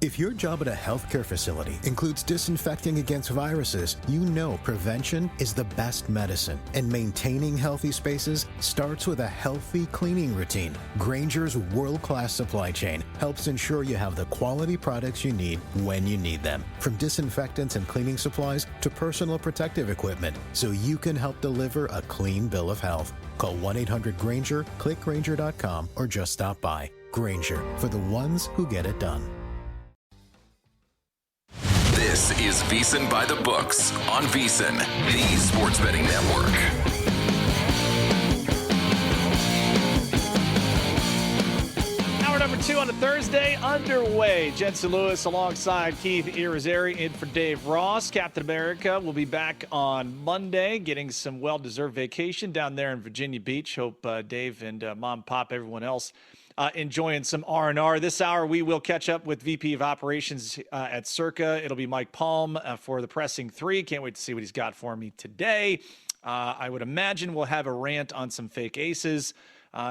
If your job at a healthcare facility includes disinfecting against viruses, you know prevention is the best medicine. And maintaining healthy spaces starts with a healthy cleaning routine. Grainger's world-class supply chain helps ensure you have the quality products you need when you need them. From disinfectants and cleaning supplies to personal protective equipment, so you can help deliver a clean bill of health. Call 1-800-GRAINGER, click Grainger.com, or just stop by. Grainger, for the ones who get it done. This is VSiN By The Books on VSiN, the sports betting network. Hour number 2 on a Thursday underway. Jensen Lewis alongside Keith Irizarry in for Dave Ross. Captain America will be back on Monday, getting some well-deserved vacation down there in Virginia Beach. Hope Dave and Mom, Pop, everyone else enjoying some R&R. This hour, we will catch up with VP of Operations at Circa. It'll be Mike Palm for the Pressing 3. Can't wait to see what he's got for me today. I would imagine we'll have a rant on some fake aces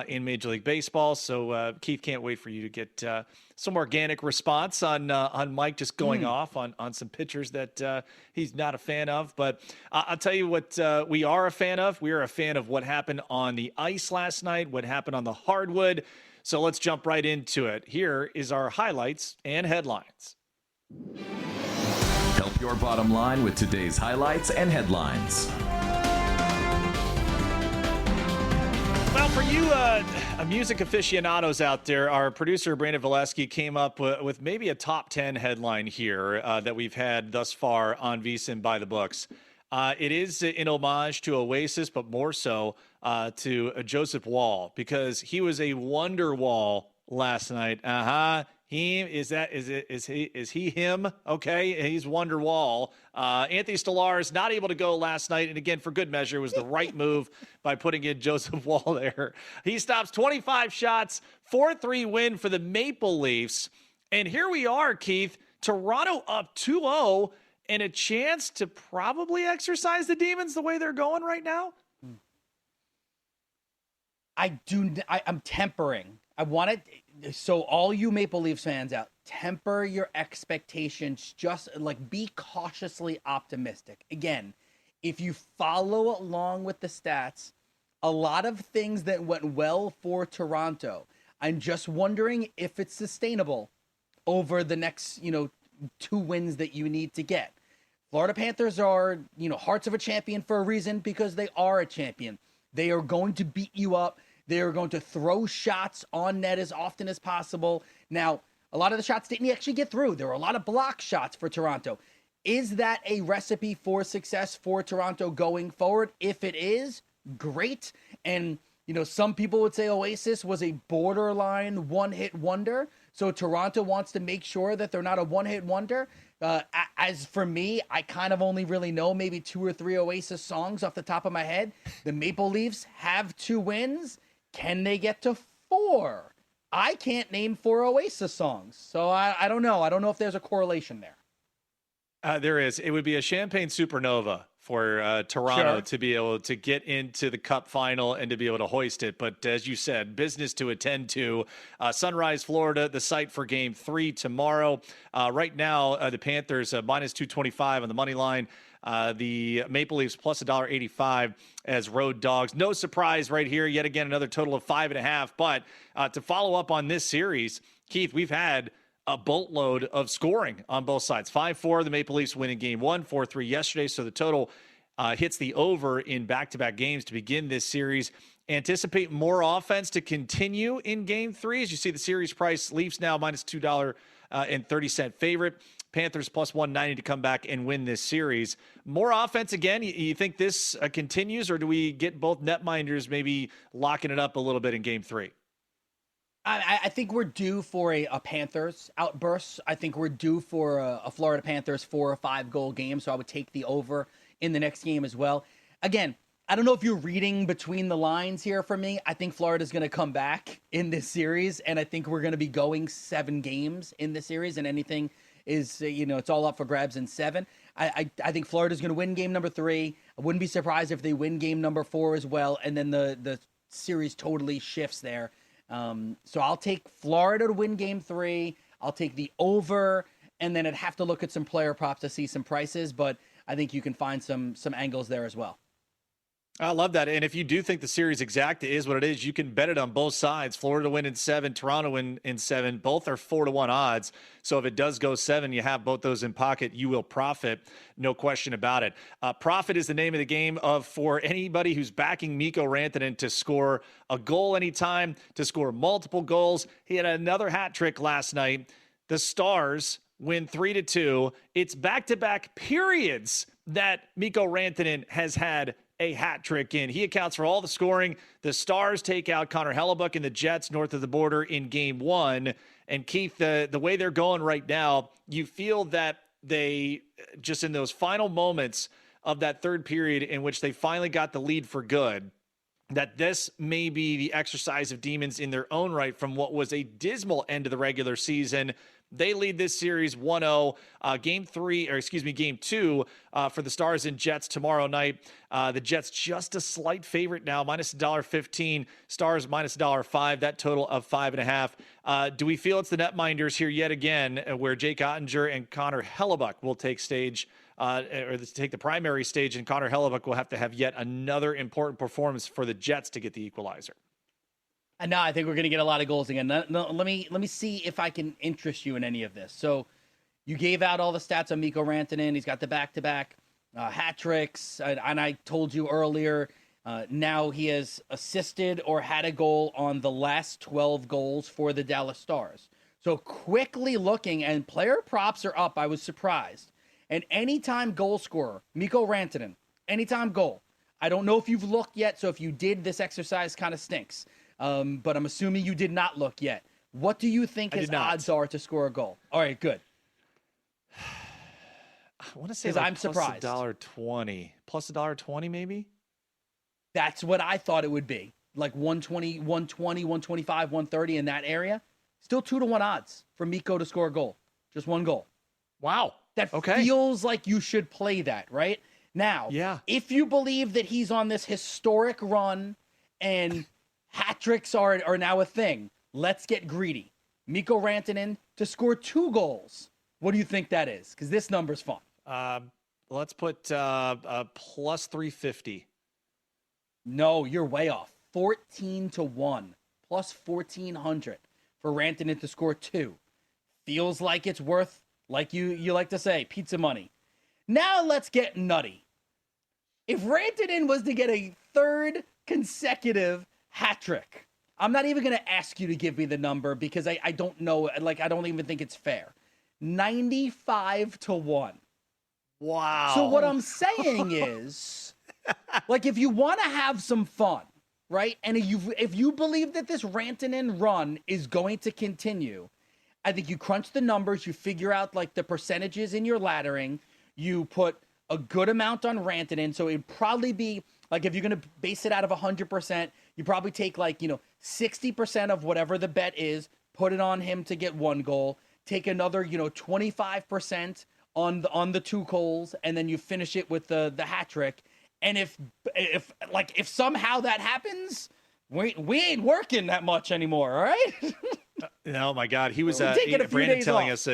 in Major League Baseball. So, Keith, can't wait for you to get some organic response on Mike just going off on some pitchers that he's not a fan of. But I'll tell you what we are a fan of. We are a fan of what happened on the ice last night, what happened on the hardwood. So let's jump right into it. Here is our highlights and headlines. Help your bottom line with today's highlights and headlines. Well, for you music aficionados out there, our producer, Brandon Valesky, came up with maybe a top 10 headline here that we've had thus far on VSiN By The Books. It is in homage to Oasis, but more so to Joseph Wall, because he was a wonder wall last night. Is he him? Okay, he's Wonder Wall. Anthony Stolarz not able to go last night, and again, for good measure, was the right move by putting in Joseph Wall there. He stops 25 shots, 4-3 win for the Maple Leafs. And here we are, Keith, Toronto up 2-0 and a chance to probably exercise the demons the way they're going right now. I'm tempering. I want it. So all you Maple Leafs fans out, temper your expectations. Just like be cautiously optimistic. Again, if you follow along with the stats, a lot of things that went well for Toronto. I'm just wondering if it's sustainable over the next, 2 wins that you need to get. Florida Panthers are, hearts of a champion for a reason, because they are a champion. They are going to beat you up. They are going to throw shots on net as often as possible. Now, a lot of the shots didn't actually get through. There were a lot of block shots for Toronto. Is that a recipe for success for Toronto going forward? If it is, great. And, some people would say Oasis was a borderline one-hit wonder. So Toronto wants to make sure that they're not a one-hit wonder. As for me, I kind of only really know maybe 2 or 3 Oasis songs off the top of my head. The Maple Leafs have 2 wins. Can they get to 4? I can't name 4 Oasis songs. So I don't know. I don't know if there's a correlation there. There is. It would be a champagne supernova for Toronto to be able to get into the Cup final and to be able to hoist it. But as you said, business to attend to. Sunrise, Florida, the site for Game 3 tomorrow. Right now, the Panthers minus 225 on the money line. The Maple Leafs plus $1.85 as road dogs. No surprise right here. Yet again, another total of 5.5. But to follow up on this series, Keith, we've had a boatload of scoring on both sides. 5-4, the Maple Leafs win in Game 1, 4-3 yesterday. So the total hits the over in back-to-back games to begin this series. Anticipate more offense to continue in Game 3. As you see the series price, Leafs now minus $2.30 favorite. Panthers plus 190 to come back and win this series. More offense again. You think this continues, or do we get both netminders maybe locking it up a little bit in Game 3? I think we're due for a Panthers outburst. I think we're due for a Florida Panthers 4 or 5 goal game. So I would take the over in the next game as well. Again, I don't know if you're reading between the lines here for me. I think Florida's going to come back in this series, and I think we're going to be going 7 games in this series, and anything is, it's all up for grabs in 7. I think Florida's going to win game number 3. I wouldn't be surprised if they win game number 4 as well, and then the series totally shifts there. So I'll take Florida to win game 3. I'll take the over, and then I'd have to look at some player props to see some prices, but I think you can find some angles there as well. I love that. And if you do think the series exacta is what it is, you can bet it on both sides. Florida to win in 7, Toronto win in 7. Both are 4-1 odds. So if it does go 7, you have both those in pocket, you will profit. No question about it. Profit is the name of the game for anybody who's backing Mikko Rantanen to score a goal anytime, to score multiple goals. He had another hat trick last night. The Stars win 3-2. It's back-to-back periods that Mikko Rantanen has had a hat trick in. He accounts for all the scoring. The Stars take out Connor Hellebuyck and the Jets north of the border in game 1. And Keith, the way they're going right now, you feel that they just in those final moments of that third period in which they finally got the lead for good, that this may be the exercise of demons in their own right from what was a dismal end of the regular season. They lead this series 1-0. Game 2 for the Stars and Jets tomorrow night. The Jets just a slight favorite now, minus $1.15. Stars minus $1.05. That total of 5.5. Do we feel it's the netminders here yet again, where Jake Ottinger and Connor Hellebuyck will take stage, or take the primary stage, and Connor Hellebuyck will have to have yet another important performance for the Jets to get the equalizer? And now I think we're going to get a lot of goals again. Let me see if I can interest you in any of this. So you gave out all the stats on Mikko Rantanen. He's got the back-to-back hat tricks. And I told you earlier, now he has assisted or had a goal on the last 12 goals for the Dallas Stars. So quickly looking, and player props are up. I was surprised. And anytime goal scorer, Mikko Rantanen, anytime goal. I don't know if you've looked yet, so if you did, this exercise kind of stinks. But I'm assuming you did not look yet. What do you think his odds are to score a goal? All right, good. I want to say I'm surprised. $1.20. Plus $1.20 maybe? That's what I thought it would be. Like 120, 125, 130 in that area. Still 2-1 odds for Mikko to score a goal. Just one goal. Wow. That feels like you should play that, right? Now, if you believe that he's on this historic run and hat tricks are now a thing, let's get greedy. Mikko Rantanen to score 2 goals. What do you think that is? Because this number's fun. Let's put plus 350. No, you're way off. 14-1, plus 1,400 for Rantanen to score 2. Feels like it's worth, like you like to say, pizza money. Now let's get nutty. If Rantanen was to get a third consecutive hat trick, I'm not even going to ask you to give me the number because I don't know. Like, I don't even think it's fair. 95-1. Wow. So what I'm saying is, like, if you want to have some fun, right? And if you believe that this Rantanen run is going to continue, I think you crunch the numbers, you figure out like the percentages in your laddering, you put a good amount on Rantanen. So it'd probably be like, if you're going to base it out of 100%, you probably take 60% of whatever the bet is, put it on him to get 1 goal, take another, 25% on the 2 goals, and then you finish it with the hat trick. And if somehow that happens, we ain't working that much anymore. All right. Oh my God. He was Brandon telling us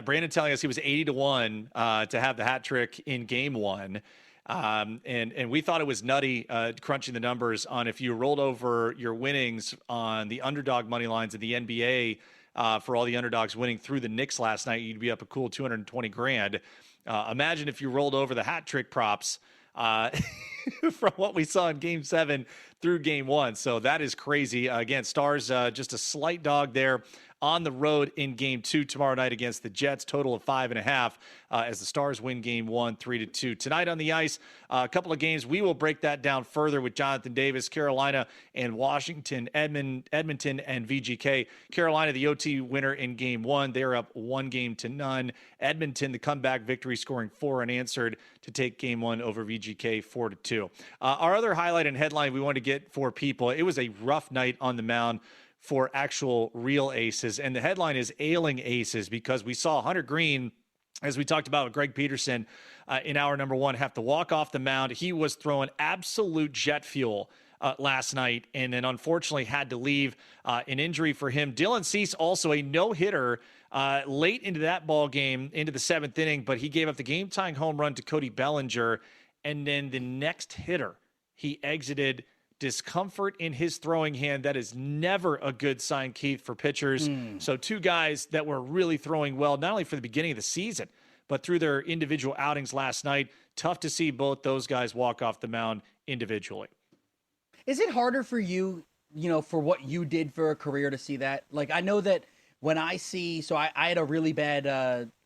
Brandon telling us he was 80-1 to have the hat trick in game 1. And we thought it was nutty crunching the numbers on if you rolled over your winnings on the underdog money lines of the NBA for all the underdogs winning through the Knicks last night, you'd be up a cool $220,000. Imagine if you rolled over the hat trick props from what we saw in game 7 through game 1. So that is crazy. Again, Stars just a slight dog there on the road in game 2 tomorrow night against the Jets, total of 5.5 as the Stars win game 1, 3-2. Tonight on the ice, a couple of games. We will break that down further with Jonathan Davis, Carolina and Washington, Edmonton and VGK. Carolina, the OT winner in game 1. They're up 1-0. Edmonton, the comeback victory, scoring 4 unanswered to take game 1 over VGK 4-2. Our other highlight and headline we want to get for people, it was a rough night on the mound for actual real aces. And the headline is ailing aces, because we saw Hunter Green, as we talked about with Greg Peterson in hour number 1, have to walk off the mound. He was throwing absolute jet fuel last night, and then unfortunately had to leave an injury for him. Dylan Cease also a no-hitter late into that ball game, into the 7th inning, but he gave up the game-tying home run to Cody Bellinger, and then the next hitter, he exited discomfort in his throwing hand. That is never a good sign, Keith, for pitchers. So 2 guys that were really throwing well, not only for the beginning of the season, but through their individual outings last night. Tough to see both those guys walk off the mound individually. Is it harder for you, for what you did for a career to see that? Like, I know that when I see, so I had a really bad,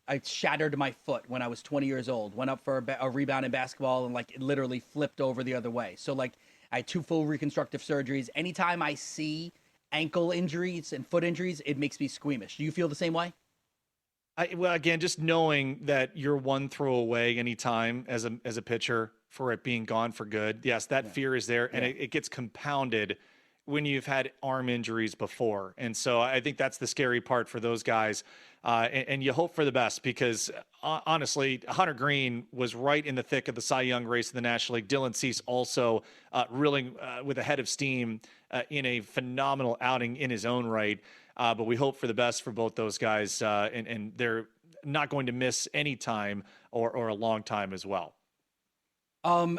I shattered my foot when I was 20 years old, went up for a rebound in basketball and like it literally flipped over the other way. So like I had 2 full reconstructive surgeries. Anytime I see ankle injuries and foot injuries, it makes me squeamish. Do you feel the same way? Well, again, just knowing that you're one throw away anytime as a pitcher for it being gone for good. Yes, that fear is there, and it gets compounded when you've had arm injuries before. And so I think that's the scary part for those guys. And you hope for the best because, honestly, Hunter Green was right in the thick of the Cy Young race in the National League. Dylan Cease also really with a head of steam in a phenomenal outing in his own right. But we hope for the best for both those guys, and they're not going to miss any time or a long time as well.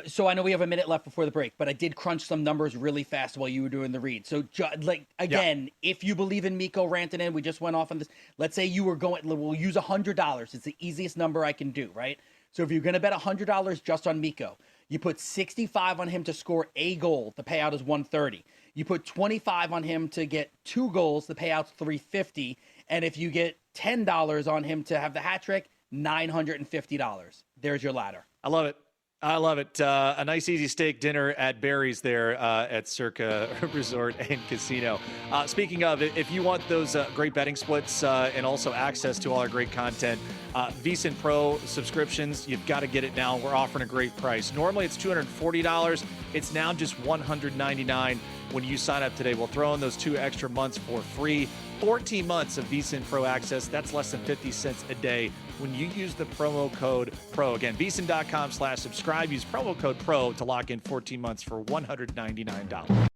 So I know we have a minute left before the break, but I did crunch some numbers really fast while you were doing the read. So if you believe in Mikko Rantanen, we just went off on this. Let's say you were we'll use $100. It's the easiest number I can do, right? So if you're going to bet $100 just on Mikko, you put 65 on him to score a goal. The payout is 130. You put 25 on him to get 2 goals. The payout's 350. And if you get $10 on him to have the hat trick, $950. There's your ladder. I love it. I love it. A nice, easy steak dinner at Barry's there at Circa Resort and Casino. Speaking of, if you want those great betting splits and also access to all our great content, VSiN Pro subscriptions, you've got to get it now. We're offering a great price. Normally it's $240. It's now just $199 when you sign up today. We'll throw in those 2 extra months for free. 14 months of VSiN Pro access. That's less than 50 cents a day when you use the promo code PRO. Again, VSiN.com/subscribe. Use promo code PRO to lock in 14 months for $199.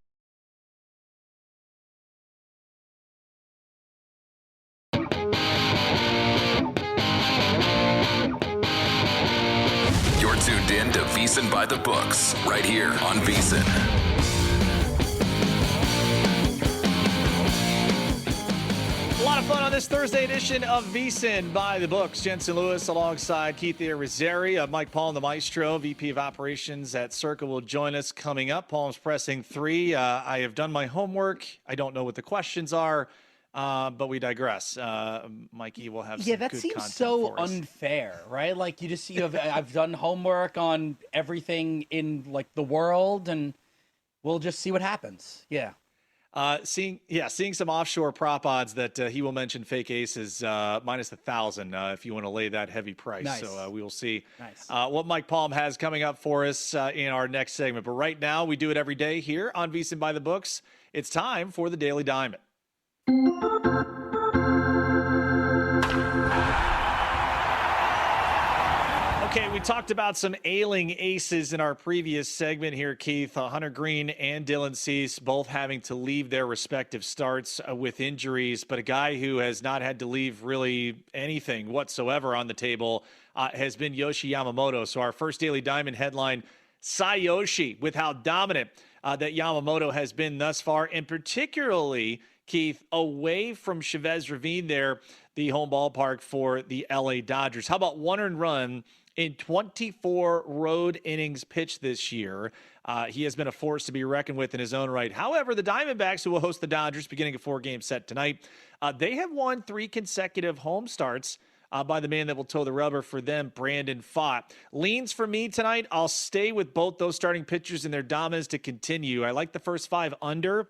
You're tuned in to VSiN By The Books right here on VSiN. A lot of fun on this Thursday edition of VSiN By The Books. Jensen Lewis alongside Keith Irizarry. Mike Palm, the maestro, VP of Operations at Circa, will join us coming up. Palm's pressing 3. I have done my homework. I don't know what the questions are, but we digress. Mikey will have some good content for us. Yeah, that seems so unfair, right? Like you just I've done homework on everything in like the world, and we'll just see what happens. Yeah. Seeing some offshore prop odds that he will mention fake aces minus 1,000 if you want to lay that heavy price. Nice. So we will see Nice. What Mike Palm has coming up for us in our next segment. But right now, we do it every day here on VSiN By The Books. It's time for the Daily Diamond. Okay, we talked about some ailing aces in our previous segment here, Keith. Hunter Green and Dylan Cease both having to leave their respective starts with injuries, but a guy who has not had to leave really anything whatsoever on the table has been Yoshi Yamamoto. So our first Daily Diamond headline, Sayoshi, with how dominant that Yamamoto has been thus far, and particularly, Keith, away from Chavez Ravine there, the home ballpark for the LA Dodgers. How about one earned run in 24 road innings pitched this year? He has been a force to be reckoned with in his own right. However, the Diamondbacks, who will host the Dodgers beginning a 4-game set tonight, they have won 3 consecutive home starts by the man that will toe the rubber for them, Brandon Pfaadt. Leans for me tonight. I'll stay with both those starting pitchers and their dominance to continue. I like the first 5 under.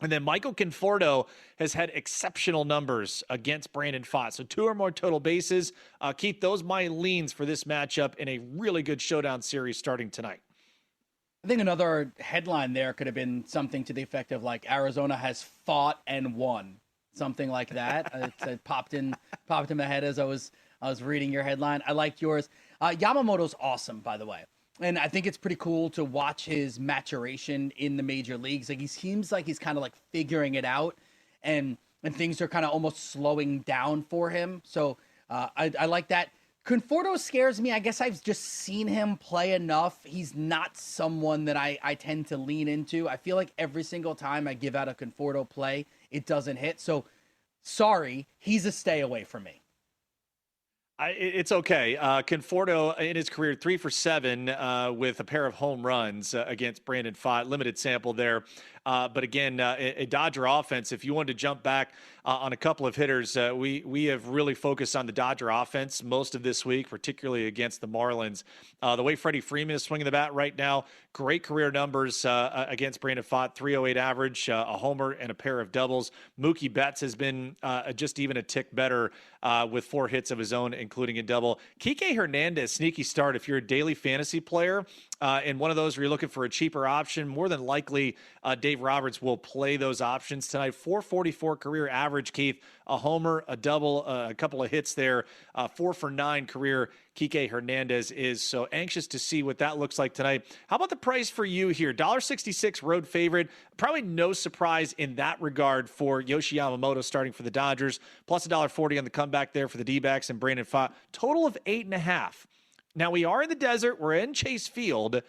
And then Michael Conforto has had exceptional numbers against Brandon Pfaadt. So 2 or more total bases. Keith, those my leans for this matchup in a really good showdown series starting tonight. I think another headline there could have been something to the effect of like Arizona has fought and won, something like that. It popped in my head as I was reading your headline. I liked yours. Yamamoto's awesome, by the way. And I think it's pretty cool to watch his maturation in the major leagues. Like he seems like he's kind of like figuring it out, and things are kind of almost slowing down for him. So I like that. Conforto scares me. I guess I've just seen him play enough. He's not someone that I tend to lean into. I feel like every single time I give out a Conforto play, it doesn't hit. So sorry, he's a stay away from me. It's okay. Conforto in his career, 3 for 7 with a pair of home runs against Brandon Pfaadt. Limited sample there. But again, a Dodger offense, if you wanted to jump back on a couple of hitters, we have really focused on the Dodger offense most of this week, particularly against the Marlins. The way Freddie Freeman is swinging the bat right now, great career numbers against Brandon Pfaadt, 308 average, a homer and a pair of doubles. Mookie Betts has been just even a tick better with 4 hits of his own, including a double. Kike Hernandez, sneaky start if you're a daily fantasy player. And one of those where you're looking for a cheaper option, more than likely Dave Roberts will play those options tonight. 444 career average, Keith. A homer, a double, a couple of hits there. 4 for 9 career Kike Hernandez is. So anxious to see what that looks like tonight. How about the price for you here? $1.66 road favorite. Probably no surprise in that regard for Yoshi Yamamoto starting for the Dodgers. Plus $1.40 on the comeback there for the D-backs and Brandon Pfaadt. Total of 8.5. Now, we are in the desert. We're in Chase Field.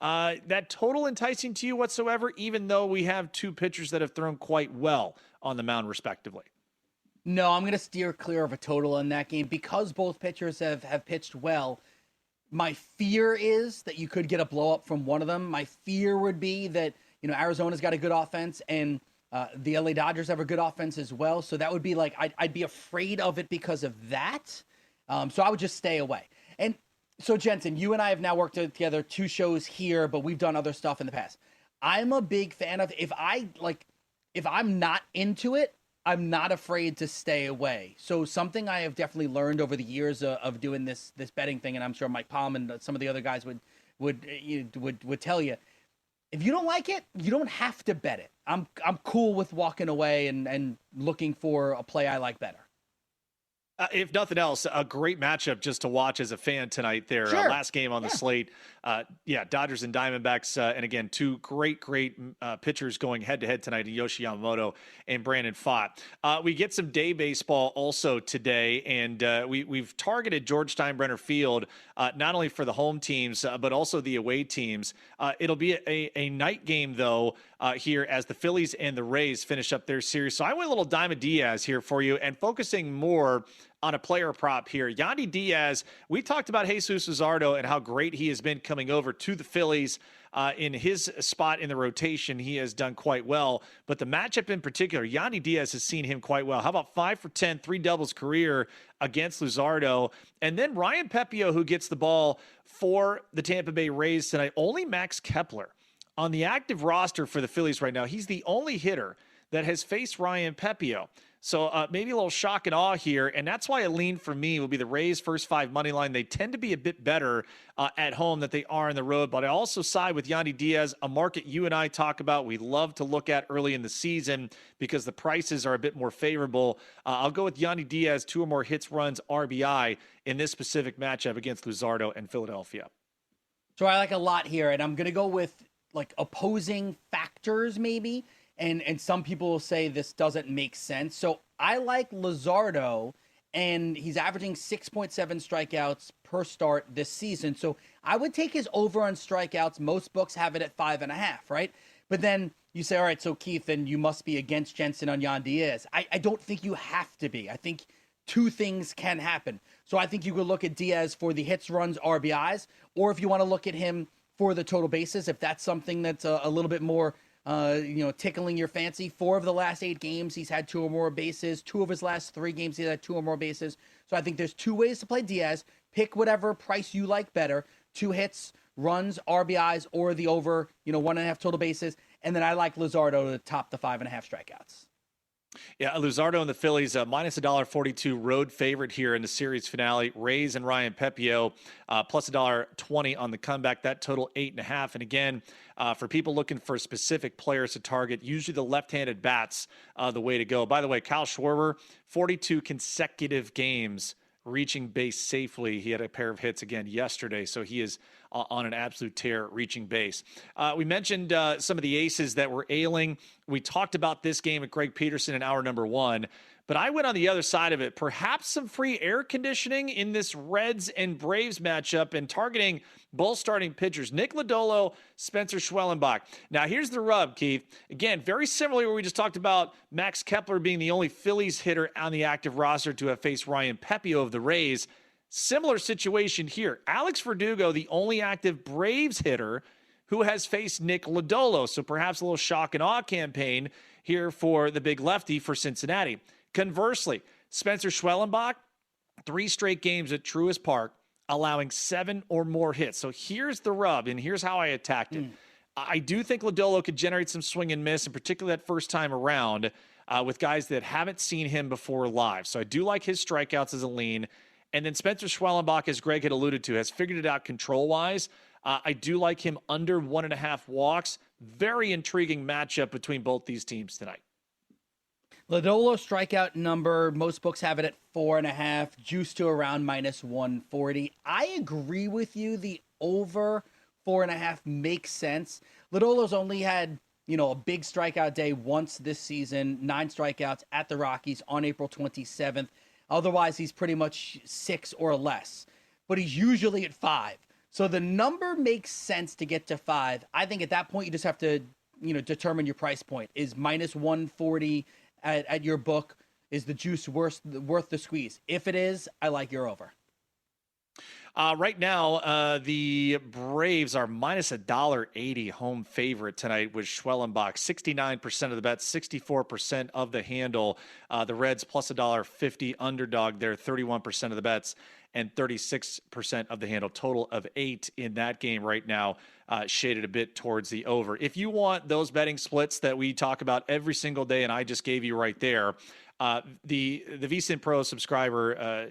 That total enticing to you whatsoever, even though we have 2 pitchers that have thrown quite well on the mound, respectively? No, I'm going to steer clear of a total in that game because both pitchers have pitched well. My fear is that you could get a blow up from one of them. My fear would be that, Arizona's got a good offense and the LA Dodgers have a good offense as well. So that would be like, I'd be afraid of it because of that. So I would just stay away. And so, Jensen, you and I have now worked together 2 shows here, but we've done other stuff in the past. I'm a big fan of if I'm not into it, I'm not afraid to stay away. So something I have definitely learned over the years of doing this betting thing, and I'm sure Mike Palm and some of the other guys would tell you, if you don't like it, you don't have to bet it. I'm cool with walking away and looking for a play I like better. If nothing else, a great matchup just to watch as a fan tonight there. Sure. Last game on the slate. Dodgers and Diamondbacks. And again, 2 great pitchers going head-to-head tonight in Yoshi Yamamoto and Brandon Pfaadt. We get some day baseball also today, and we've targeted George Steinbrenner Field not only for the home teams, but also the away teams. It'll be a night game, though, here as the Phillies and the Rays finish up their series. So I went a little Diamond Diaz here for you and focusing more on a player prop here. Yandy Diaz, we talked about Jesus Luzardo and how great he has been coming over to the Phillies. In his spot in the rotation, he has done quite well. But the matchup in particular, Yandy Diaz has seen him quite well. How about 5 for 10, 3 doubles career against Luzardo? And then Ryan Pepiot, who gets the ball for the Tampa Bay Rays tonight. Only Max Kepler on the active roster for the Phillies right now. He's the only hitter that has faced Ryan Pepiot. So maybe a little shock and awe here, and that's why a lean for me will be the Rays' first 5 money line. They tend to be a bit better at home than they are on the road, but I also side with Yandy Diaz, a market you and I talk about we love to look at early in the season because the prices are a bit more favorable. I'll go with Yandy Diaz, 2 or more hits, runs, RBI in this specific matchup against Luzardo and Philadelphia. So I like a lot here, and I'm going to go with like opposing factors maybe. And some people will say this doesn't make sense. So I like Luzardo, and he's averaging 6.7 strikeouts per start this season. So I would take his over on strikeouts. Most books have it at 5.5, right? But then you say, all right, so Keith, then you must be against Jensen on Yandy Diaz. I don't think you have to be. I think 2 things can happen. So I think you could look at Diaz for the hits, runs, RBIs, or if you want to look at him for the total bases, if that's something that's a little bit more tickling your fancy. 4 of the last 8 games, he's had 2 or more bases. 2 of his last 3 games, he's had 2 or more bases. So I think there's 2 ways to play Diaz. Pick whatever price you like better. 2 hits, runs, RBIs, or the over, 1.5 total bases. And then I like Luzardo to top the 5.5 strikeouts. Yeah, Luzardo and the Phillies, minus $1.42 road favorite here in the series finale. Rays and Ryan Pepiot, plus $1.20 on the comeback. That total 8.5. And again, for people looking for specific players to target, usually the left-handed bats the way to go. By the way, Kyle Schwarber, 42 consecutive games reaching base safely. He had a pair of hits again yesterday, so he is on an absolute tear reaching base. We mentioned some of the aces that were ailing. We talked about this game with Greg Peterson in hour number 1, but I went on the other side of it. Perhaps some free air conditioning in this Reds and Braves matchup and targeting both starting pitchers, Nick Lodolo, Spencer Schwellenbach. Now, here's the rub, Keith. Again, very similarly where we just talked about Max Kepler being the only Phillies hitter on the active roster to have faced Ryan Pepio of the Rays. Similar situation here. Alex Verdugo, the only active Braves hitter who has faced Nick Lodolo. So perhaps a little shock and awe campaign here for the big lefty for Cincinnati. Conversely, Spencer Schwellenbach, 3 straight games at Truist Park, allowing 7 or more hits. So here's the rub, and here's how I attacked it. I do think Lodolo could generate some swing and miss, and particularly that first time around with guys that haven't seen him before live. So I do like his strikeouts as a lean. And then Spencer Schwellenbach, as Greg had alluded to, has figured it out control-wise. I do like him under 1.5 walks. Very intriguing matchup between both these teams tonight. Lodolo strikeout number, most books have it at 4.5, juiced to around -140. I agree with you. The over 4.5 makes sense. Lodolo's only had, a big strikeout day once this season, 9 strikeouts at the Rockies on April 27th. Otherwise, he's pretty much 6 or less, but he's usually at 5. So the number makes sense to get to 5. I think at that point, you just have to, determine your price point. Is -140 at your book, is the juice worth the squeeze? If it is, I like your over. Right now, the Braves are -$1.80 home favorite tonight with Schwellenbach. 69% of the bets, 64% of the handle. The Reds plus $1.50 underdog there, 31% of the bets and 36% of the handle. Total of 8 in that game right now, shaded a bit towards the over. If you want those betting splits that we talk about every single day, and I just gave you right there, the VSiN Pro subscriber,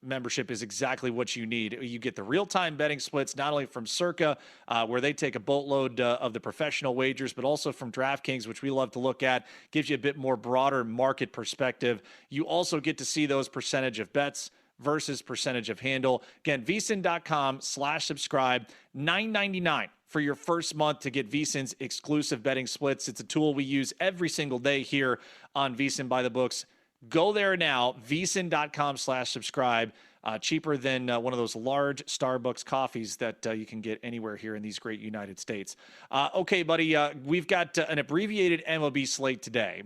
membership is exactly what you need. You get the real-time betting splits, not only from Circa, where they take a boatload of the professional wagers, but also from DraftKings, which we love to look at. Gives you a bit more broader market perspective. You also get to see those percentage of bets versus percentage of handle. Again, VSiN.com/subscribe, $9.99 for your first month to get VSiN's exclusive betting splits. It's a tool we use every single day here on VSiN by the Books. Go there now, VSiN.com/subscribe. Cheaper than one of those large Starbucks coffees that you can get anywhere here in these great United States. Okay, buddy, we've got an abbreviated MLB slate today.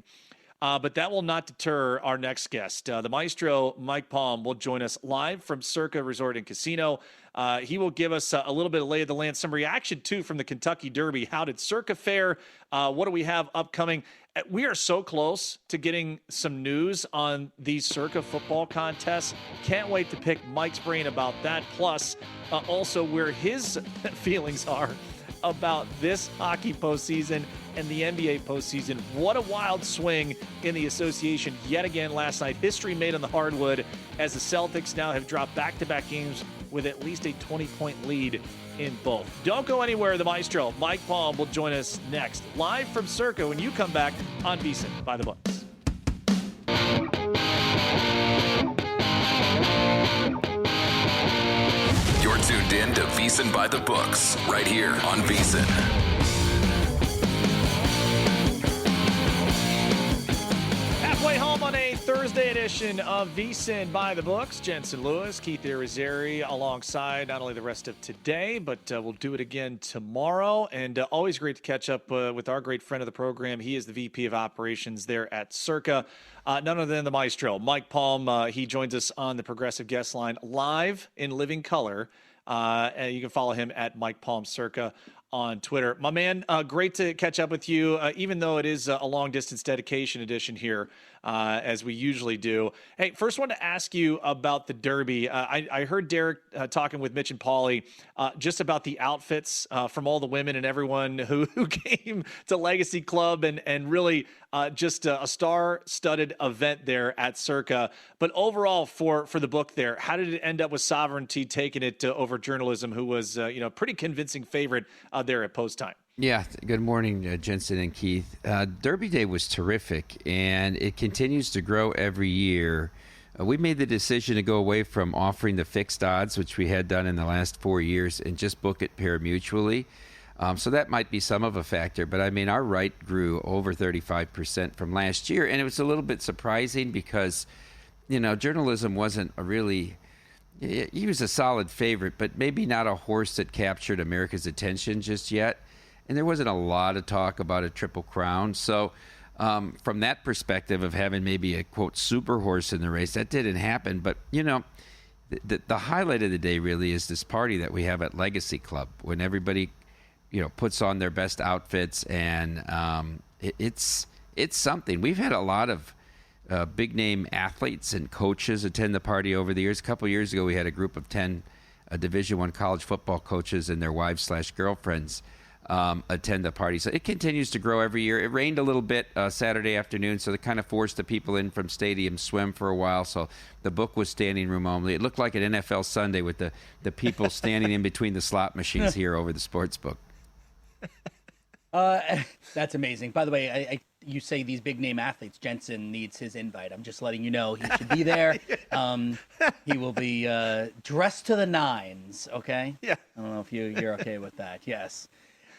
But that will not deter our next guest. The maestro, Mike Palm, will join us live from Circa Resort and Casino. He will give us a little bit of lay of the land, some reaction, too, from the Kentucky Derby. How did Circa fare? What do we have upcoming? We are so close to getting some news on these Circa football contests. Can't wait to pick Mike's brain about that. Plus, also where his feelings are about this hockey postseason and the NBA postseason. What a wild swing in the association yet again last night. History made on the hardwood as the Celtics now have dropped back-to-back games with at least a 20-point lead in both. Don't go anywhere. The maestro, Mike Palm, will join us next, live from Circa when you come back on VSiN by the Books. You're tuned in to VSiN by the Books, right here on VSiN. Halfway home on a Thursday edition of VSiN by the Books. Jensen Lewis, Keith Irizarry, alongside not only the rest of today, but we'll do it again tomorrow. And always great to catch up with our great friend of the program. He is the VP of Operations there at Circa. None other than the maestro, Mike Palm. He joins us on the Progressive Guest Line live in living color. And you can follow him at Mike Palm Circa on Twitter. My man, great to catch up with you, even though it is a long-distance dedication edition here, as we usually do. Hey, first want to ask you about the Derby. I heard Derek talking with Mitch and Paulie just about the outfits from all the women and everyone who came to Legacy Club and really just a star-studded event there at Circa. But overall, for the book there, how did it end up with Sovereignty taking it over Journalism, who was pretty convincing favorite there at post time? Yeah, good morning, Jensen and Keith. Derby Day was terrific, and it continues to grow every year. we made the decision to go away from offering the fixed odds, which we had done in the last 4 years, and just book it pari-mutually. So that might be some of a factor. But, I mean, our right grew over 35% from last year. And it was a little bit surprising because, journalism wasn't a really – he was a solid favorite, but maybe not a horse that captured America's attention just yet. And there wasn't a lot of talk about a Triple Crown. So from that perspective of having maybe a, quote, super horse in the race, that didn't happen. But, the highlight of the day really is this party that we have at Legacy Club when everybody – puts on their best outfits, and it's something. We've had a lot of big-name athletes and coaches attend the party over the years. A couple years ago, we had a group of 10 Division I college football coaches and their wives/girlfriends attend the party. So it continues to grow every year. It rained a little bit Saturday afternoon, so they kind of forced the people in from stadium swim for a while. So the book was standing room only. It looked like an NFL Sunday with the people standing in between the slot machines here over the sports book. That's amazing. By the way, you say these big name athletes. Jensen needs his invite. I'm just letting you know he should be there. He will be dressed to the nines. Okay. Yeah. I don't know if you're okay with that. Yes.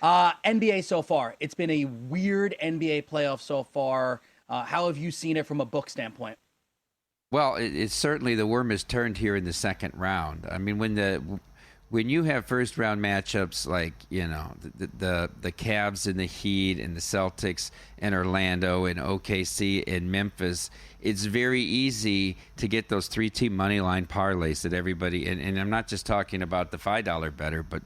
NBA so far. It's been a weird NBA playoff so far. How have you seen it from a book standpoint? Well, it's certainly the worm has turned here in the second round. I mean, when you have first round matchups like the Cavs and the Heat and the Celtics and Orlando and OKC and Memphis, it's very easy to get those 3-team money line parlays that everybody and I'm not just talking about the $5 better, but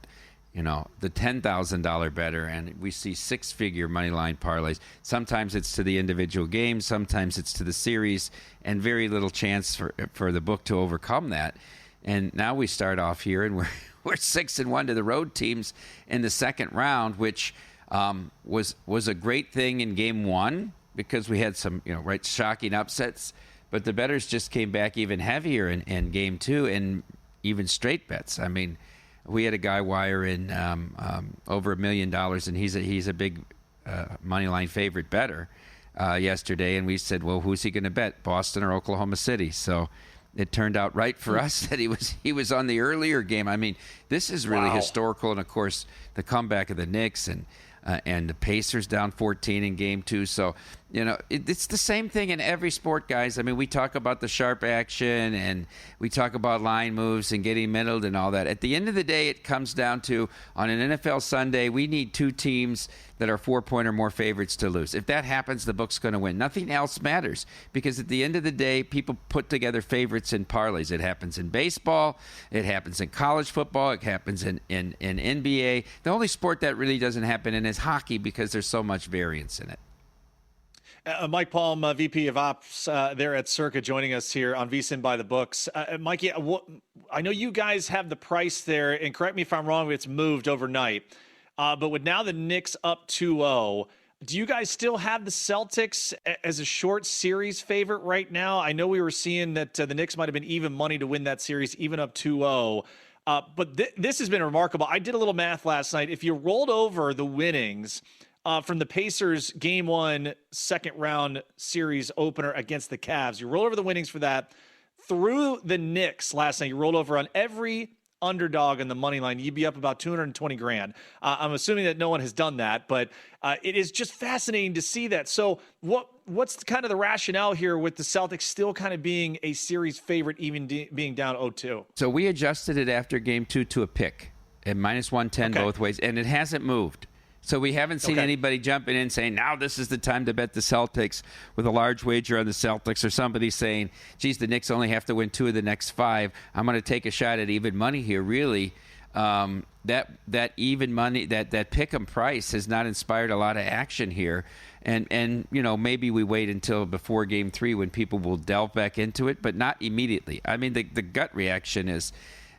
the $10,000 better, and we see 6-figure money line parlays. Sometimes it's to the individual game, sometimes it's to the series, and very little chance for the book to overcome that. And now we start off here, and we're 6-1 to the road teams in the second round, which was a great thing in game one because we had some shocking upsets. But the bettors just came back even heavier in game two and even straight bets. I mean, we had a guy wire in over $1 million, and he's a big money line favorite bettor yesterday, and we said, well, who's he going to bet, Boston or Oklahoma City? So it turned out right for us that he was on the earlier game. I mean, this is really historical, and of course the comeback of the Knicks and the Pacers down 14 in game two. So it's the same thing in every sport, guys. I mean, we talk about the sharp action and we talk about line moves and getting middled and all that. At the end of the day, it comes down to, on an NFL Sunday, we need two teams that are 4-point or more favorites to lose. If that happens, the book's going to win. Nothing else matters, because at the end of the day, people put together favorites in parlays. It happens in baseball. It happens in college football. It happens in NBA. The only sport that really doesn't happen in is hockey, because there's so much variance in it. Mike Palm, VP of Ops there at Circa, joining us here on VSiN By The Books. Mikey, I know you guys have the price there, and correct me if I'm wrong, it's moved overnight. But with now the Knicks up 2-0, do you guys still have the Celtics as a short series favorite right now? I know we were seeing that the Knicks might have been even money to win that series, even up 2-0. But this has been remarkable. I did a little math last night. If you rolled over the winnings from the Pacers game one second round series opener against the Cavs, you roll over the winnings for that through the Knicks last night, you rolled over on every underdog in the money line, you'd be up about $220,000. I'm assuming that no one has done that, but it is just fascinating to see that. So what's kind of the rationale here with the Celtics still kind of being a series favorite, even being down 0-2? So we adjusted it after game two to a pick at -110 both ways, and it hasn't moved. So we haven't seen anybody jumping in saying, now this is the time to bet the Celtics with a large wager on the Celtics, or somebody saying, geez, the Knicks only have to win 2 of the next 5. I'm going to take a shot at even money here. Really, that even money, that pick 'em price has not inspired a lot of action here. And maybe we wait until before game 3 when people will delve back into it, but not immediately. I mean, the gut reaction is,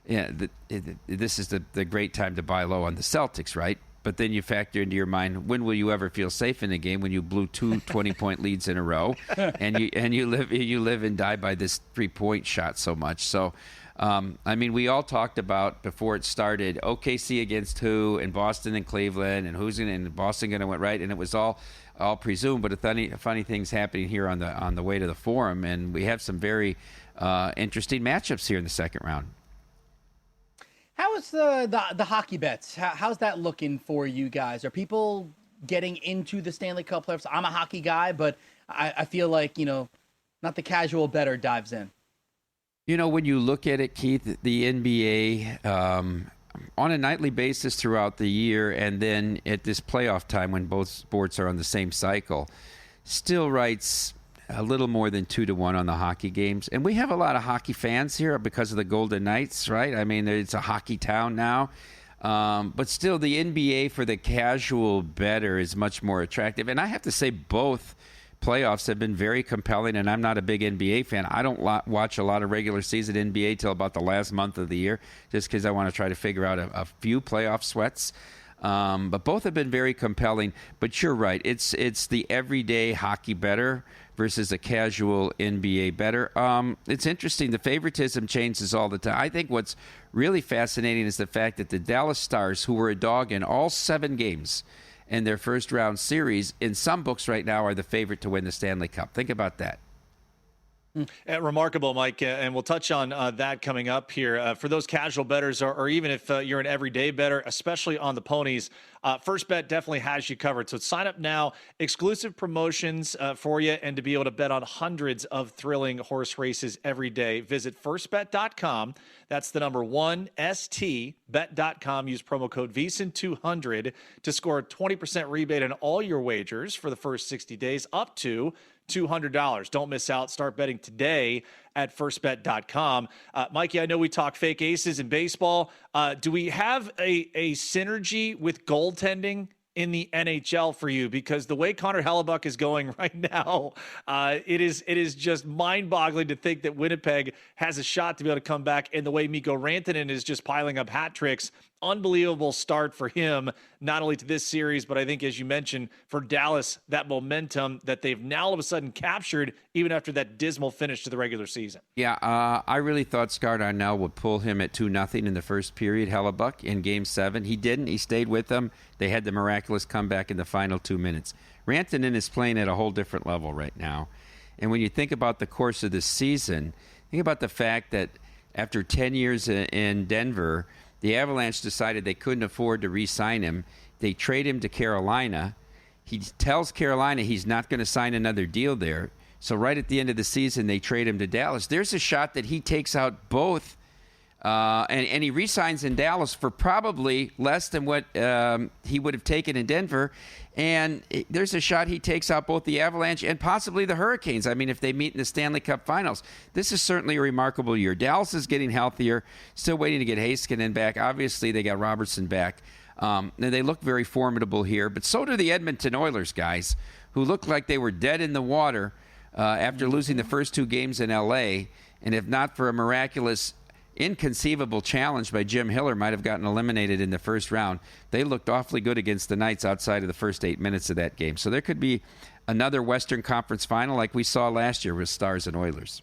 this is the great time to buy low on the Celtics, right? But then you factor into your mind, when will you ever feel safe in a game when you blew 2 20-point leads in a row, and you live and die by this 3-point shot so much. So, I mean, we all talked about before it started, OKC against who, and Boston and Cleveland, and and Boston going to win, right? And it was all presumed. But funny things happening here on the way to the Forum, and we have some very interesting matchups here in the second round. How is the hockey bets? How's that looking for you guys? Are people getting into the Stanley Cup playoffs? I'm a hockey guy, but I feel like, not the casual bettor dives in. When you look at it, Keith, the NBA on a nightly basis throughout the year, and then at this playoff time when both sports are on the same cycle, still writes a little more than 2-1 on the hockey games. And we have a lot of hockey fans here because of the Golden Knights, right? I mean, it's a hockey town now. But still, the NBA for the casual bettor is much more attractive. And I have to say both playoffs have been very compelling, and I'm not a big NBA fan. I don't watch a lot of regular season NBA till about the last month of the year just because I want to try to figure out a few playoff sweats. But both have been very compelling. But you're right. It's the everyday hockey bettor versus a casual NBA bettor. It's interesting. The favoritism changes all the time. I think what's really fascinating is the fact that the Dallas Stars, who were a dog in all 7 games in their first-round series, in some books right now are the favorite to win the Stanley Cup. Think about that. Remarkable, Mike, and we'll touch on that coming up here. For those casual bettors, or even if you're an everyday bettor, especially on the ponies, First Bet definitely has you covered. So sign up now, exclusive promotions for you, and to be able to bet on hundreds of thrilling horse races every day. Visit firstbet.com. That's the number 1ST, bet.com. Use promo code VSiN200 to score a 20% rebate on all your wagers for the first 60 days, up to $200. Don't miss out. Start betting today at firstbet.com. Mikey, I know we talk fake aces in baseball. Do we have a synergy with goaltending in the NHL for you? Because the way Connor Hellebuck is going right now, it is just mind-boggling to think that Winnipeg has a shot to be able to come back, and the way Mikko Rantanen is just piling up hat tricks. Unbelievable start for him, not only to this series, but I think, as you mentioned, for Dallas, that momentum that they've now all of a sudden captured, even after that dismal finish to the regular season. Yeah, I really thought Scott Arnell would pull him at 2-0 in the first period, Hellebuck, in Game 7. He didn't. He stayed with them. They had the miraculous comeback in the final 2 minutes. Rantanen is playing at a whole different level right now. And when you think about the course of this season, think about the fact that after 10 years in Denver, the Avalanche decided they couldn't afford to re-sign him. They trade him to Carolina. He tells Carolina he's not going to sign another deal there. So right at the end of the season, they trade him to Dallas. There's a shot that he takes out both, and he re-signs in Dallas for probably less than what he would have taken in Denver. And there's a shot he takes out both the Avalanche and possibly the Hurricanes. I mean, if they meet in the Stanley Cup Finals. This is certainly a remarkable year. Dallas is getting healthier, still waiting to get Heiskanen back. Obviously, they got Robertson back. And they look very formidable here. But so do the Edmonton Oilers, guys, who look like they were dead in the water after losing the first 2 games in L.A., and if not for a miraculous, inconceivable challenge by Jim Hiller, might have gotten eliminated in the first round. They looked awfully good against the Knights outside of the first 8 minutes of that game. So there could be another Western Conference final like we saw last year with Stars and Oilers.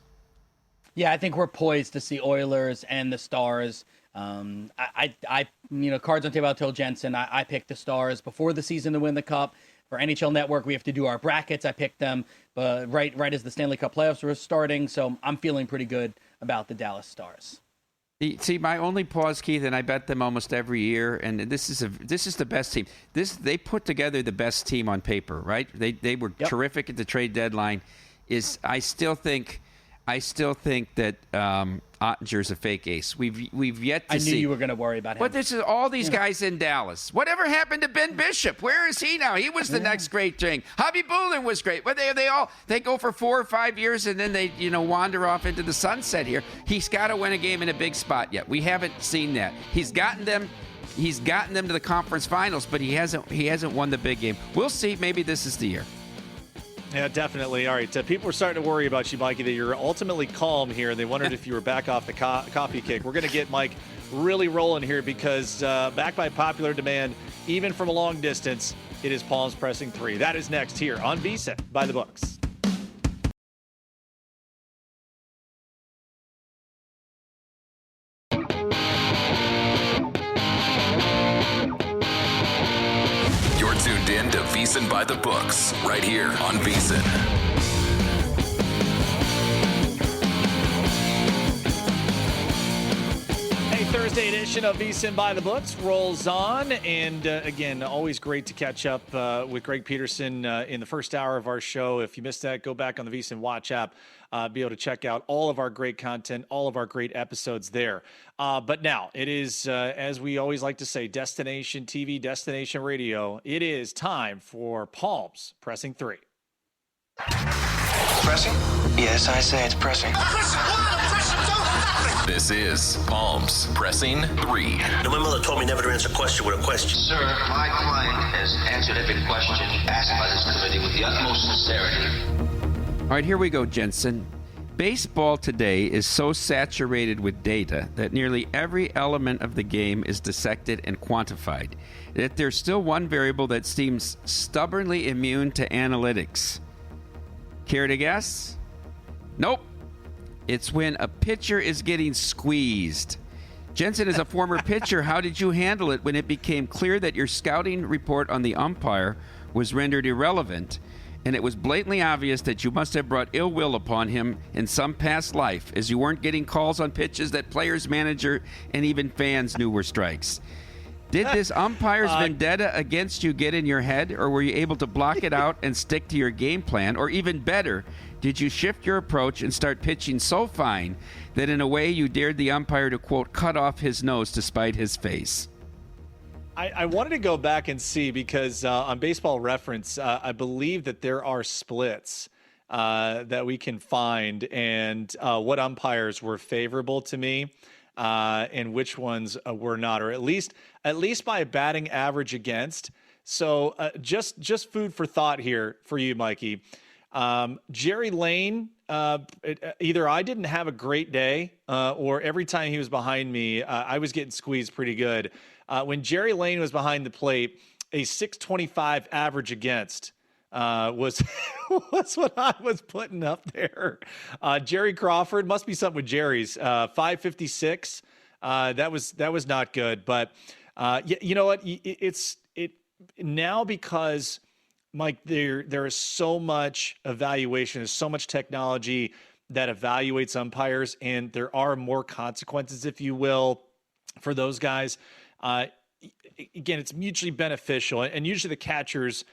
Yeah, I think we're poised to see Oilers and the Stars. Cards on table, I told Jensen, I picked the Stars before the season to win the Cup. For NHL Network, we have to do our brackets. I picked them, but right as the Stanley Cup playoffs were starting, so I'm feeling pretty good about the Dallas Stars. See, my only pause, Keith, and I bet them almost every year, and this is the best team. They put together the best team on paper, right? They were terrific at the trade deadline. I still think that Ottinger's a fake ace. We've yet to see. I knew you were going to worry about him. But this is all these guys in Dallas. Whatever happened to Ben Bishop? Where is he now? He was the next great thing. Hobby Bullen was great. But they go for 4 or 5 years and then they wander off into the sunset here. He's got to win a game in a big spot yet. We haven't seen that. He's gotten them to the conference finals, but he hasn't won the big game. We'll see. Maybe this is the year. Yeah, definitely. All right. People are starting to worry about you, Mikey, that you're ultimately calm here. They wondered if you were back off the coffee kick. We're going to get Mike really rolling here because back by popular demand, even from a long distance, it is Palms Pressing 3. That is next here on VSiN by the Books. Tuned in to VSiN by the Books, right here on VSiN. Thursday edition of VSiN By The Books rolls on. And again, always great to catch up with Greg Peterson in the first hour of our show. If you missed that, go back on the VSiN Watch app. Be able to check out all of our great content, all of our great episodes there. But now it is, as we always like to say, Destination TV, Destination Radio. It is time for Palms Pressing 3. Pressing? Yes, I say it's pressing. This is Palms Pressing 3. Now, my mother told me never to answer a question with a question. Sir, my client has answered every question asked by this committee with the utmost sincerity. All right, here we go, Jensen. Baseball today is so saturated with data that nearly every element of the game is dissected and quantified. Yet there's still one variable that seems stubbornly immune to analytics. Care to guess? Nope. It's when a pitcher is getting squeezed. Jensen, as a former pitcher, how did you handle it when it became clear that your scouting report on the umpire was rendered irrelevant, and it was blatantly obvious that you must have brought ill will upon him in some past life, as you weren't getting calls on pitches that players, manager, and even fans knew were strikes? Did this umpire's vendetta against you get in your head, or were you able to block it out and stick to your game plan? Or even better, did you shift your approach and start pitching so fine that in a way you dared the umpire to, quote, cut off his nose to spite his face? I wanted to go back and see because on Baseball Reference, I believe that there are splits that we can find and what umpires were favorable to me and which ones were not, or at least by batting average against. So just food for thought here for you, Mikey. Jerry Lane, either I didn't have a great day or every time he was behind me, I was getting squeezed pretty good. When Jerry Lane was behind the plate, a 625 average against was what I was putting up there. Jerry Crawford, must be something with Jerry's, 556. That was not good. But you know what? It now, because Mike, there is so much evaluation, there's so much technology that evaluates umpires, and there are more consequences, if you will, for those guys. Again, it's mutually beneficial, and usually the catchers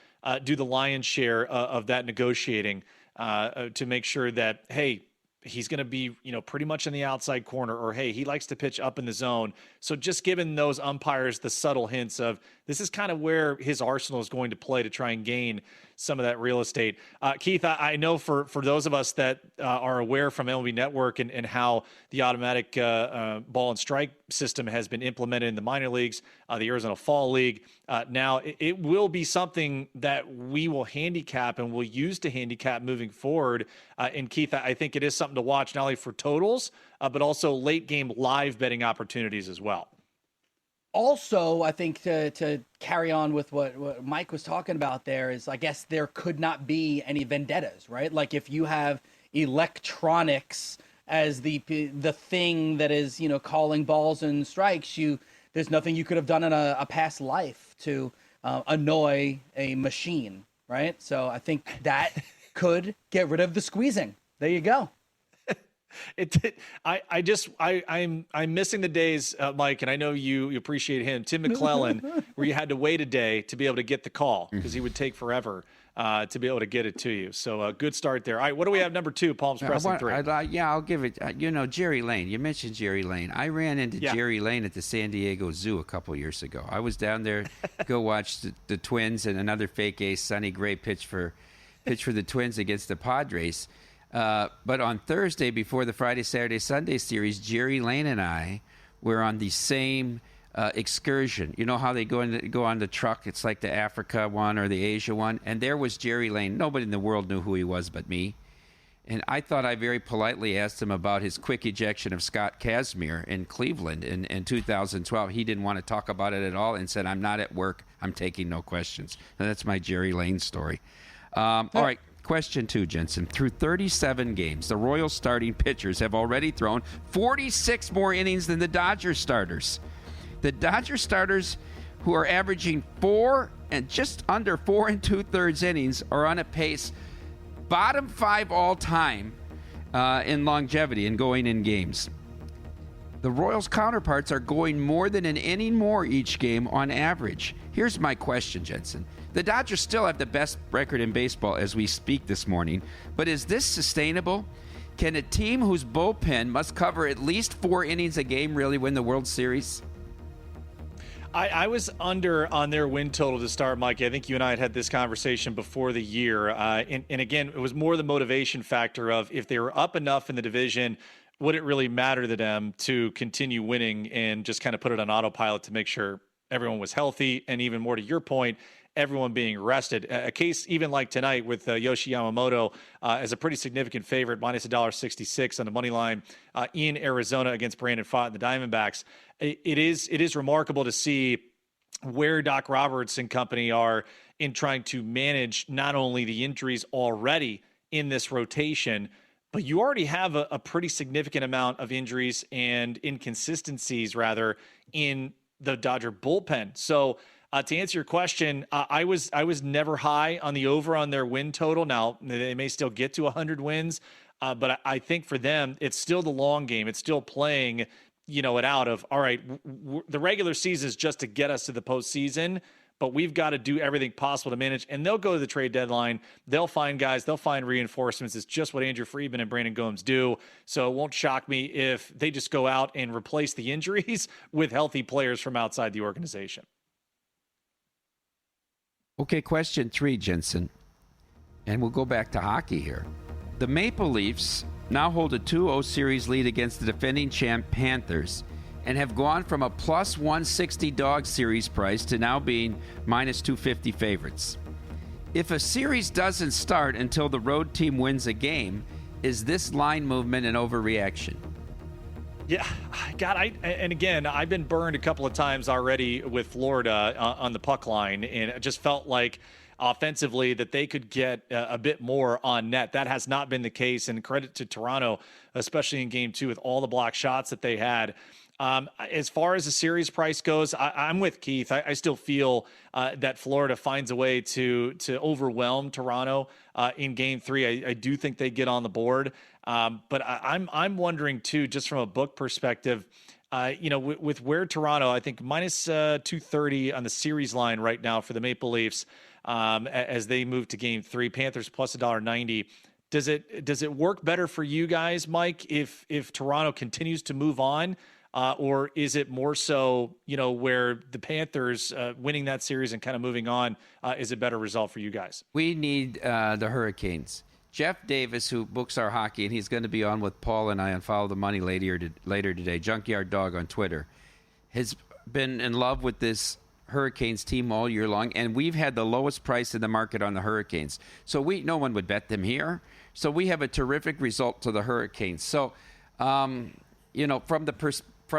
do the lion's share of that negotiating to make sure that, hey, he's going to be, pretty much in the outside corner, or, hey, he likes to pitch up in the zone. So just giving those umpires the subtle hints of this is kind of where his arsenal is going to play to try and gain some of that real estate. Keith, I know for those of us that are aware from MLB Network and how the automatic ball and strike system has been implemented in the minor leagues, the Arizona Fall League, now it will be something that we will handicap and will use to handicap moving forward. And Keith, I think it is something to watch not only for totals, but also late game live betting opportunities as well. Also, I think to carry on with what Mike was talking about there is, I guess there could not be any vendettas, right? Like if you have electronics as the thing that is, calling balls and strikes, there's nothing you could have done in a past life to annoy a machine, right? So I think that could get rid of the squeezing. There you go. I'm missing the days, Mike, and I know you appreciate him, Tim McClellan, where you had to wait a day to be able to get the call because he would take forever to be able to get it to you. So a good start there. All right, what do we have number 2, Palms Pressing 3? I'll give it. Jerry Lane. You mentioned Jerry Lane. I ran into Jerry Lane at the San Diego Zoo a couple years ago. I was down there to go watch the Twins and another fake ace, Sonny Gray, pitch for the Twins against the Padres. But on Thursday, before the Friday, Saturday, Sunday series, Jerry Lane and I were on the same excursion. You know how they go on the truck? It's like the Africa one or the Asia one. And there was Jerry Lane. Nobody in the world knew who he was but me. And I thought I very politely asked him about his quick ejection of Scott Kazmir in Cleveland in 2012. He didn't want to talk about it at all and said, "I'm not at work. I'm taking no questions." And that's my Jerry Lane story. All right. Question 2, Jensen. Through 37 games, the Royals starting pitchers have already thrown 46 more innings than the Dodgers starters. The Dodgers starters, who are averaging 4 and just under 4 2/3 innings, are on a pace bottom 5 all time in longevity and going in games. The Royals' counterparts are going more than an inning more each game on average. Here's my question, Jensen. The Dodgers still have the best record in baseball as we speak this morning, but is this sustainable? Can a team whose bullpen must cover at least 4 innings a game really win the World Series? I was under on their win total to start, Mikey. I think you and I had this conversation before the year. And again, it was more the motivation factor of if they were up enough in the division, would it really matter to them to continue winning and just kind of put it on autopilot to make sure everyone was healthy? And even more to your point, everyone being rested. A case even like tonight with Yoshi Yamamoto as a pretty significant favorite, minus $1.66 on the money line in Arizona against Brandon Pfaadt and the Diamondbacks. It is remarkable to see where Doc Roberts and company are in trying to manage not only the injuries already in this rotation, but you already have a pretty significant amount of injuries and inconsistencies, rather, in the Dodger bullpen. So to answer your question, I was never high on the over on their win total. Now, they may still get to 100 wins, but I think for them, it's still the long game. It's still playing, it out of, all right, the regular season is just to get us to the postseason, but we've got to do everything possible to manage. And they'll go to the trade deadline. They'll find guys. They'll find reinforcements. It's just what Andrew Friedman and Brandon Gomes do. So it won't shock me if they just go out and replace the injuries with healthy players from outside the organization. Okay, question 3, Jensen. And we'll go back to hockey here. The Maple Leafs now hold a 2-0 series lead against the defending champ Panthers and have gone from a plus 160 dog series price to now being minus 250 favorites. If a series doesn't start until the road team wins a game, is this line movement an overreaction? Yeah, God, and again, I've been burned a couple of times already with Florida on the puck line, and it just felt like offensively that they could get a bit more on net. That has not been the case, and credit to Toronto, especially in game 2 with all the block shots that they had. As far as the series price goes, I'm with Keith. I still feel that Florida finds a way to overwhelm Toronto in game 3. I do think they get on the board. But I'm wondering too, just from a book perspective, with where Toronto, I think minus 230 on the series line right now for the Maple Leafs as they move to game 3, Panthers plus $1.90. Does it work better for you guys, Mike, if Toronto continues to move on? Or is it more so, where the Panthers winning that series and kind of moving on is a better result for you guys? We need the Hurricanes. Jeff Davis, who books our hockey, and he's going to be on with Paul and I on Follow the Money later today, Junkyard Dog on Twitter, has been in love with this Hurricanes team all year long, and we've had the lowest price in the market on the Hurricanes. So no one would bet them here. So we have a terrific result to the Hurricanes. So, from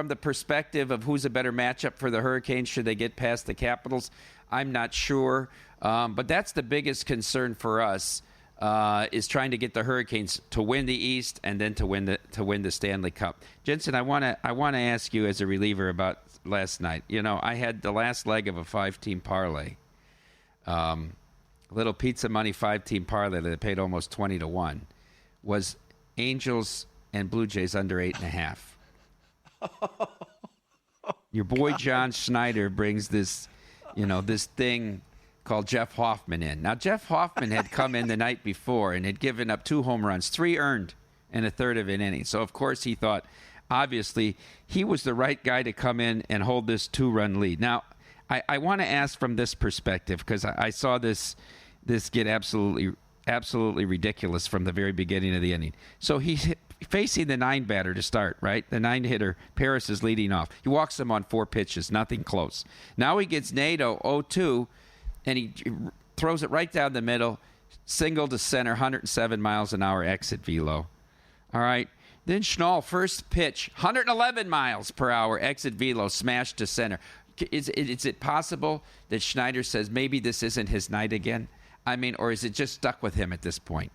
the perspective of who's a better matchup for the Hurricanes, should they get past the Capitals, I'm not sure. But that's the biggest concern for us. Is trying to get the Hurricanes to win the East and then to win the Stanley Cup. Jensen, I want to ask you as a reliever about last night. I had the last leg of a 5-team parlay, little pizza money 5-team parlay that paid almost 20-1. Was Angels and Blue Jays under 8.5. Your boy John Schneider brings this thing called Jeff Hoffman in. Now, Jeff Hoffman had come in the night before and had given up 2 home runs, 3 earned in a third of an inning. So, of course, he thought, obviously, he was the right guy to come in and hold this 2-run lead. Now, I want to ask from this perspective, because I saw this get absolutely ridiculous from the very beginning of the inning. So he's facing the 9-batter to start, right? The 9-hitter, Paris is leading off. He walks him on 4 pitches, nothing close. Now he gets Nato 0-2, and he throws it right down the middle, single to center, 107 miles an hour exit velo. All right. Then Schnall, first pitch, 111 miles per hour exit velo, smash to center. Is it possible that Schneider says maybe this isn't his night again? Or is it just stuck with him at this point?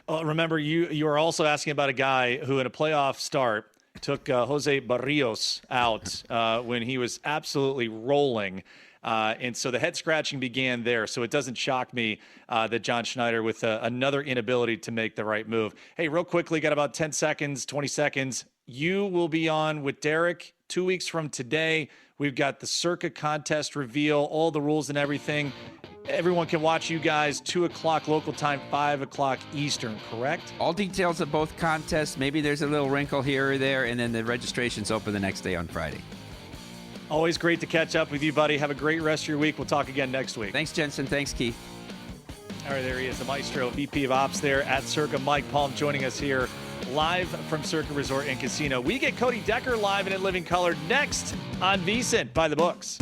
Remember, you are also asking about a guy who in a playoff start took Jose Barrios out when he was absolutely rolling. And so the head scratching began there. So it doesn't shock me that John Schneider with another inability to make the right move. Hey, real quickly, got about 10 seconds, 20 seconds. You will be on with Derek 2 weeks from today. We've got the Circa contest reveal, all the rules and everything. Everyone can watch you guys 2 o'clock local time, 5 o'clock Eastern, correct? All details of both contests. Maybe there's a little wrinkle here or there, and then the registration's open the next day on Friday. Always great to catch up with you, buddy. Have a great rest of your week. We'll talk again next week. Thanks, Jensen. Thanks, Keith. All right, there he is, the Maestro, VP of Ops there at Circa. Mike Palm joining us here live from Circa Resort and Casino. We get Cody Decker live and in living color next on VSiN by the Books.